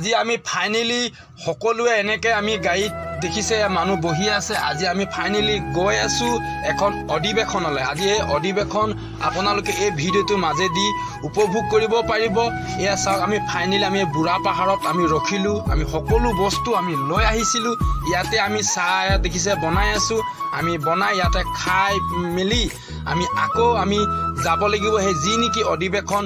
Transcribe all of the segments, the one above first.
আজি আমি ফাইনেলি সকলোৱে এনেকৈ আমি গাড়ীত দেখিছে মানুহ বহি আছে আজি আমি ফাইনেলি গৈ আছোঁ এখন অধিৱেশনলৈ আজি এই অধিৱেশন আপোনালোকে এই ভিডিঅ'টোৰ মাজেদি উপভোগ কৰিব পাৰিব এয়া চাওক আমি ফাইনেলি আমি বুঢ়া পাহাৰত আমি ৰখিলোঁ আমি সকলো বস্তু আমি লৈ আহিছিলোঁ ইয়াতে আমি চাহ দেখিছে বনাই আছোঁ আমি বনাই ইয়াতে খাই মেলি আমি আকৌ আমি যাব লাগিব সেই যি নেকি অধিৱেশন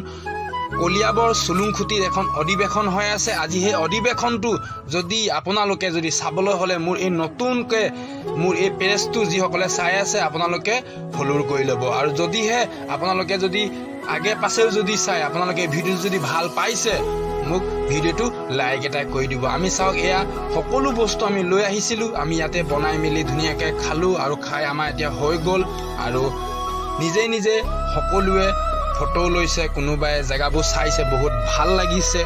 কলিয়াবৰ চুলুংখুটিৰ এখন অধিৱেশন হৈ আছে আজি সেই অধিৱেশনটো যদি আপোনালোকে যদি চাবলৈ হ'লে মোৰ এই নতুনকৈ মোৰ এই পেজটো যিসকলে চাই আছে আপোনালোকে ফলো কৰি ল'ব আৰু যদিহে আপোনালোকে যদি আগে পাছেও যদি চাই আপোনালোকে ভিডিঅ'টো যদি ভাল পাইছে মোক ভিডিঅ'টো লাইক এটা কৰি দিব আমি চাওক এয়া সকলো বস্তু আমি লৈ আহিছিলোঁ আমি ইয়াতে বনাই মেলি ধুনীয়াকৈ খালোঁ আৰু খাই আমাৰ এতিয়া হৈ গ'ল আৰু নিজে নিজে সকলোৱে ফটো লৈছে কোনোবাই জেগাবোৰ চাইছে বহুত ভাল লাগিছে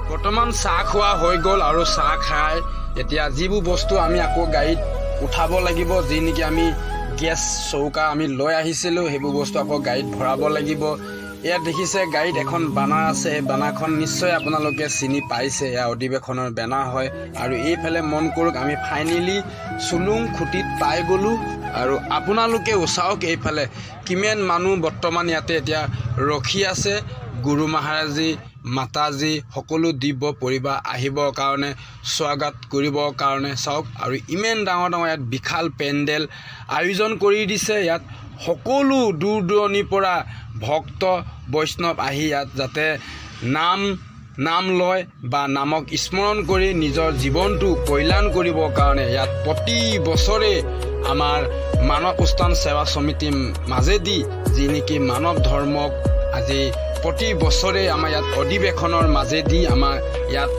বৰ্তমান চাহ খোৱা হৈ গ'ল আৰু চাহ খাই এতিয়া যিবোৰ বস্তু আমি আকৌ গাড়ীত উঠাব লাগিব যি নেকি আমি গেছ চৌকা আমি লৈ আহিছিলোঁ সেইবোৰ বস্তু আকৌ গাড়ীত ভৰাব লাগিব ইয়াত দেখিছে গাড়ীত এখন বানাৰ আছে এই বানাৰখন নিশ্চয় আপোনালোকে চিনি পাইছে এয়া অধিৱেশনৰ বেনাৰ হয় আৰু এইফালে মন কৰক আমি ফাইনেলি চুলুংখুটিত পাই গ'লোঁ আৰু আপোনালোকেও চাওক এইফালে কিমান মানুহ বৰ্তমান ইয়াতে এতিয়া ৰখি আছে গুৰু মহাৰাজী মাতাজী সকলো দিব্য পৰিবাৰ আহিবৰ কাৰণে স্বাগত কৰিবৰ কাৰণে চাওক আৰু ইমান ডাঙৰ ডাঙৰ ইয়াত বিশাল পেণ্ডেল আয়োজন কৰি দিছে ইয়াত সকলো দূৰ দূৰণিৰ পৰা ভক্ত বৈষ্ণৱ আহি ইয়াত যাতে নাম লয় বা নামক স্মৰণ কৰি নিজৰ জীৱনটো কল্যাণ কৰিবৰ কাৰণে ইয়াত প্ৰতি বছৰে আমাৰ মানৱ উত্থান সেৱা সমিতিৰ মাজেদি যি নেকি মানৱ ধৰ্মক আজি প্ৰতি বছৰে আমাৰ ইয়াত অধিৱেশনৰ মাজেদি আমাৰ ইয়াত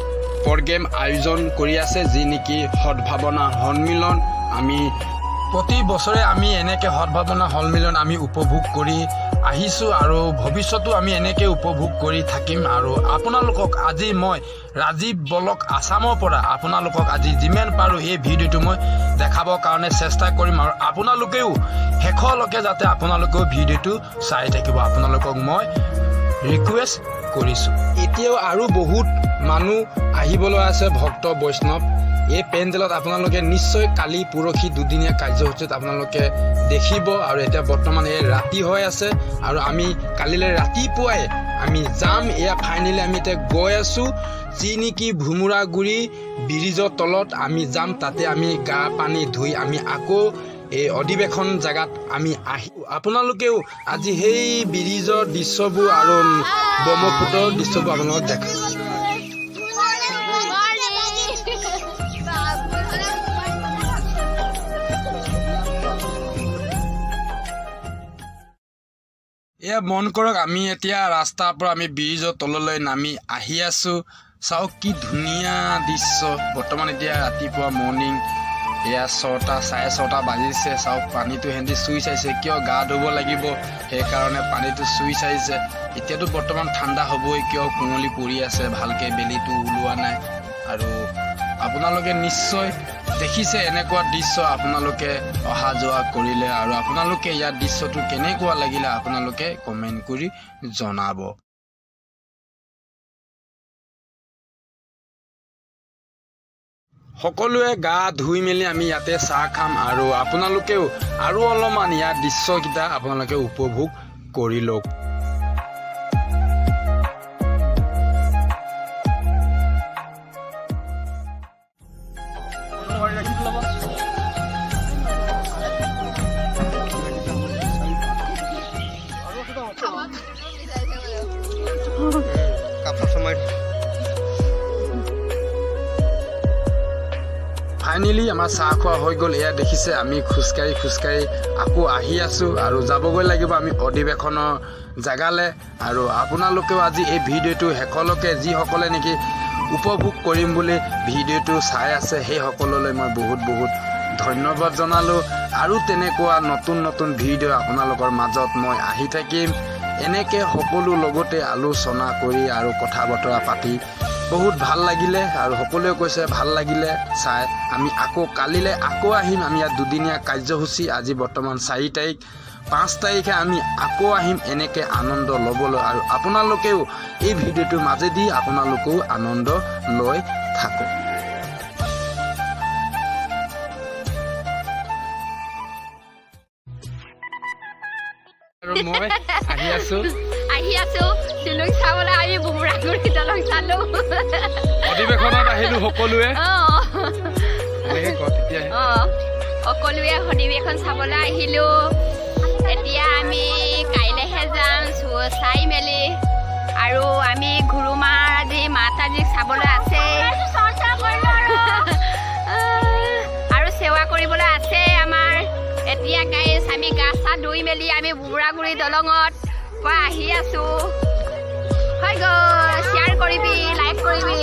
প্ৰগ্ৰেম আয়োজন কৰি আছে যি নেকি সদ্ভাৱনা সন্মিলন আমি প্ৰতি বছৰে আমি এনেকৈ সদ্ভাৱনা সন্মিলন আমি উপভোগ কৰি আহিছোঁ আৰু ভৱিষ্যতো আমি এনেকৈ উপভোগ কৰি থাকিম আৰু আপোনালোকক আজি মই ৰাজীৱ ব্লগ আসামৰ পৰা আপোনালোকক আজি যিমান পাৰোঁ এই ভিডিঅ'টো মই দেখাবৰ কাৰণে চেষ্টা কৰিম আৰু আপোনালোকেও শেষলৈকে যাতে আপোনালোকেও ভিডিঅ'টো চাই থাকিব আপোনালোকক মই ৰিকুৱেষ্ট কৰিছোঁ এতিয়াও আৰু বহুত মানুহ আহিবলৈ আছে ভক্ত বৈষ্ণৱ এই পেণ্ডেলত আপোনালোকে নিশ্চয় কালি পৰহি দুদিনীয়া কাৰ্যসূচীত আপোনালোকে দেখিব আৰু এতিয়া বৰ্তমান এই ৰাতি হৈ আছে আৰু আমি কালিলৈ ৰাতিপুৱাই আমি যাম এয়া ফাইনেলি আমি এতিয়া গৈ আছোঁ যি নেকি ভুমুৰাগুৰি ব্ৰিজৰ তলত আমি যাম তাতে আমি গা পানী ধুই আমি আকৌ এই অধিৱেশন জেগাত আমি আহি আপোনালোকেও আজি সেই ব্ৰিজৰ দৃশ্যবোৰ আৰু ব্ৰহ্মপুত্ৰৰ দৃশ্যবোৰ আপোনালোকক দেখা এয়া মন কৰক আমি এতিয়া ৰাস্তাৰ পৰা আমি ব্ৰিজৰ তললৈ নামি আহি আছোঁ চাওক কি ধুনীয়া দৃশ্য বৰ্তমান এতিয়া ৰাতিপুৱা মৰ্ণিং এয়া 6:30 বাজিছে চাওক পানীটো সিহঁতি চুই চাইছে কিয় গা ধুব লাগিব সেইকাৰণে পানীটো চুই চাইছে এতিয়াতো বৰ্তমান ঠাণ্ডা হ'বই কিয় কুঁৱলী পৰি আছে ভালকৈ বেলিটো ওলোৱা নাই আৰু আপোনালোকে নিশ্চয় দেখিছে এনেকুৱা দৃশ্য আপোনালোকে অহা যোৱা কৰিলে আৰু আপোনালোকে ইয়াৰ দৃশ্যটো কেনেকুৱা লাগিলে আপোনালোকে কমেণ্ট কৰি জনাব সকলোৱে গা ধুই মেলি আমি ইয়াতে চাহ খাম আৰু আপোনালোকেও আৰু অলপমান ইয়াৰ দৃশ্যকেইটা আপোনালোকে উপভোগ কৰি লওক ফাইনেলি আমাৰ চাহ খোৱা হৈ গ'ল এয়া দেখিছে আমি খোজকাঢ়ি আকৌ আহি আছোঁ আৰু যাবগৈ লাগিব আমি অধিৱেশনৰ জেগালৈ আৰু আপোনালোকেও আজি এই ভিডিঅ'টো শেষলৈকে যিসকলে নেকি উপভোগ কৰিম বুলি ভিডিঅ'টো চাই আছে সেই সকললৈ মই বহুত ধন্যবাদ জনালোঁ আৰু তেনেকুৱা নতুন ভিডিঅ' আপোনালোকৰ মাজত মই আহি থাকিম এনেকৈ সকলো লগতে আলোচনা কৰি আৰু কথা বতৰা পাতি বহুত ভাল লাগিলে আৰু সকলোৱে কৈছে ভাল লাগিলে চাই আমি আকৌ কালিলৈ আকৌ আহিম আমি ইয়াত দুদিনীয়া কাৰ্যসূচী আজি বৰ্তমান 4 তাৰিখ 5 তাৰিখে আমি আকৌ আহিম এনেকৈ আনন্দ ল'বলৈ আৰু আপোনালোকেও এই ভিডিঅ'টোৰ মাজেদি আপোনালোকেও আনন্দ লৈ থাকক। আৰু মই আহি আছো শিলং চাবলৈ আমি বুমৰাগুৰি দলং চালো অধিৱেশনত আহিলো সকলোৱে সকলোৱে অধিৱেশন চাবলৈ আহিলো এতিয়া আমি কাইলৈহে যাম চাই মেলি আৰু আমি গুৰুমাৰ আজি মাতাজীক চাবলৈ আছে আৰু সেৱা কৰিবলৈ আছে আমাৰ এতিয়া গাইছ আমি গা চা ধুই মেলি আমি বুমৰাগুৰি দলঙত পৰা আহি আছো হৈ গ'ল শ্বেয়াৰ কৰিবি লাইক কৰিবি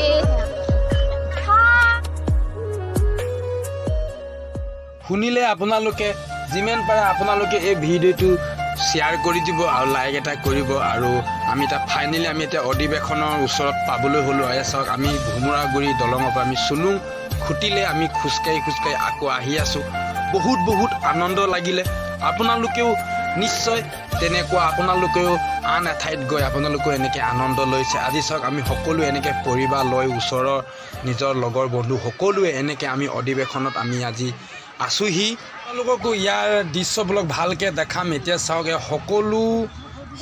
শুনিলে আপোনালোকে যিমান পাৰে আপোনালোকে এই ভিডিঅ'টো শ্বেয়াৰ কৰি দিব আৰু লাইক এটা কৰিব আৰু আমি এতিয়া ফাইনেলি আমি এতিয়া অধিৱেশনৰ ওচৰত পাবলৈ হ'লোঁ চাওক আমি ভুমৰাগুৰি দলঙৰ পৰা আমি চুলুং খুটিলে আমি খোজকাঢ়ি আকৌ আহি আছোঁ বহুত আনন্দ লাগিলে আপোনালোকেও নিশ্চয় তেনেকুৱা আপোনালোকেও আন এঠাইত গৈ আপোনালোকেও এনেকৈ আনন্দ লৈছে আজি চাওক আমি সকলোৱে এনেকৈ পৰিবাৰ লৈ ওচৰৰ নিজৰ লগৰ বন্ধু সকলোৱে এনেকৈ আমি অধিৱেশনত আমি আজি আছোহি আপোনালোককো ইয়াৰ দৃশ্যবিলাক ভালকৈ দেখাম এতিয়া চাওক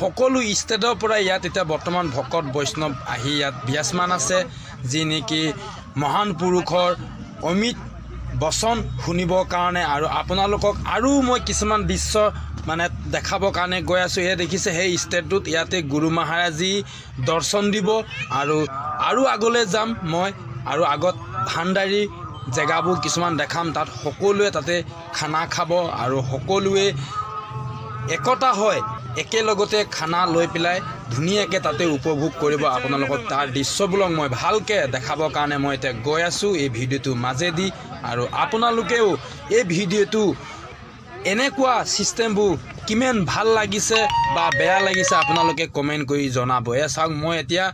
সকলো ষ্টেটৰ পৰা ইয়াত এতিয়া বৰ্তমান ভকত বৈষ্ণৱ আহি ইয়াত বিৰাজমান আছে যি নেকি মহান পুৰুষৰ অমিত বচন শুনিবৰ কাৰণে আৰু আপোনালোকক আৰু মই কিছুমান দৃশ্য মানে দেখাবৰ কাৰণে গৈ আছোঁ এয়া দেখিছে সেই ষ্টেটটোত ইয়াতে গুৰু মহাৰাজী দৰ্শন দিব আৰু আগলৈ যাম মই আৰু আগত ভাণ্ডাৰী জেগাবোৰ কিছুমান দেখাম তাত সকলোৱে তাতে খানা খাব আৰু সকলোৱে একতা হয় একেলগতে খানা লৈ পেলাই ধুনীয়াকৈ তাতে উপভোগ কৰিব আপোনালোকক তাৰ দৃশ্যবিলাক মই ভালকৈ দেখাবৰ কাৰণে মই এতিয়া গৈ আছোঁ এই ভিডিঅ'টোৰ মাজেদি আৰু আপোনালোকেও এই ভিডিঅ'টো এনেকুৱা চিষ্টেমবোৰ কিমান ভাল লাগিছে বা বেয়া লাগিছে আপোনালোকে কমেণ্ট কৰি জনাব চাওক মই এতিয়া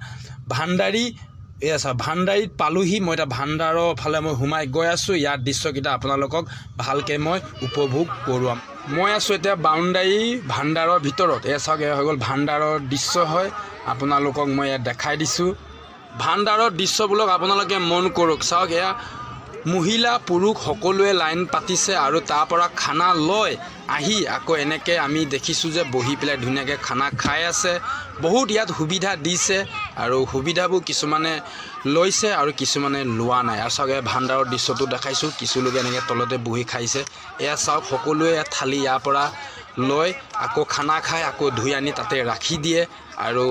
ভাণ্ডাৰীত পালোহি মই এতিয়া ভাণ্ডাৰৰ ফালে মই সোমাই গৈ আছোঁ ইয়াৰ দৃশ্যকেইটা আপোনালোকক ভালকৈ মই উপভোগ কৰোৱাম মই আছোঁ এতিয়া বাউণ্ডাৰী ভাণ্ডাৰৰ ভিতৰত চাওক এয়া হৈ গ'ল ভাণ্ডাৰৰ দৃশ্য হয় আপোনালোকক মই ইয়াত দেখাই দিছোঁ ভাণ্ডাৰৰ দৃশ্যবিলাক আপোনালোকে মন কৰক চাওক এয়া মহিলা পুৰুষ সকলোৱে লাইন পাতিছে আৰু তাৰ পৰা খানা লৈ আহি আকৌ এনেকৈ আমি দেখিছোঁ যে বহি পেলাই ধুনীয়াকৈ খানা খাই আছে বহুত ইয়াত সুবিধা দিছে আৰু সুবিধাবোৰ কিছুমানে লৈছে আৰু কিছুমানে লোৱা নাই আৰু চাওক ভাণ্ডাৰৰ দৃশ্যটো দেখাইছোঁ কিছু লোকে এনেকৈ তলতে বহি খাইছে এয়া চাওক সকলোৱে থালি ইয়াৰ পৰা লৈ আকৌ খানা খাই আকৌ ধুই আনি তাতে ৰাখি দিয়ে আৰু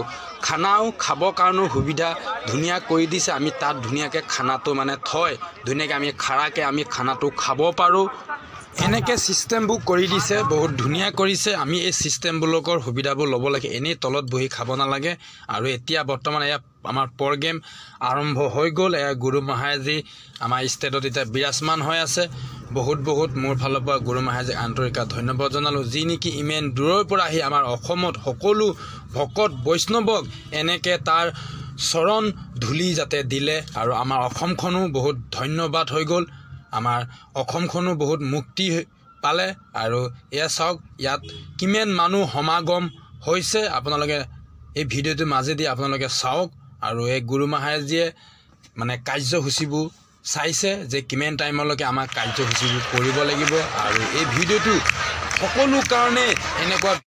খানাও খাবৰ কাৰণেও সুবিধা ধুনীয়া কৰি দিছে আমি তাত ধুনীয়াকৈ খানাটো মানে থৈ ধুনীয়াকৈ আমি খাৰাকৈ আমি খানাটো খাব পাৰোঁ এনেকৈ চিষ্টেমবোৰ কৰি দিছে বহুত ধুনীয়া কৰিছে আমি এই চিষ্টেমবিলাকৰ সুবিধাবোৰ ল'ব লাগে এনেই তলত বহি খাব নালাগে আৰু এতিয়া বৰ্তমান এয়া আমাৰ প্ৰগ্ৰেম আৰম্ভ হৈ গ'ল এয়া গুৰু মহাৰাজী আমাৰ ষ্টেটত এতিয়া বিৰাজমান হৈ আছে বহুত মোৰ ফালৰ পৰা গুৰু মহাৰাজীক আন্তৰিক ধন্যবাদ জনালোঁ যি নেকি ইমান দূৰৰ পৰা আহি আমাৰ অসমত সকলো ভকত বৈষ্ণৱক এনেকৈ তাৰ চৰণ ধূলি যাতে দিলে আৰু আমাৰ অসমখনো বহুত ধন্যবাদ হৈ গ'ল আমাৰ অসমখনো বহুত মুক্তি পালে আৰু এয়া চাওক ইয়াত কিমান মানুহ সমাগম হৈছে আপোনালোকে এই ভিডিঅ'টোৰ মাজেদি আপোনালোকে চাওক আৰু এই গুৰু মহাৰাজীয়ে মানে কাৰ্যসূচীবোৰ চাইছে যে কিমান টাইমলৈকে আমাৰ কাৰ্যসূচীবোৰ কৰিব লাগিব আৰু এই ভিডিঅ'টো সকলো কাৰণে এনেকুৱা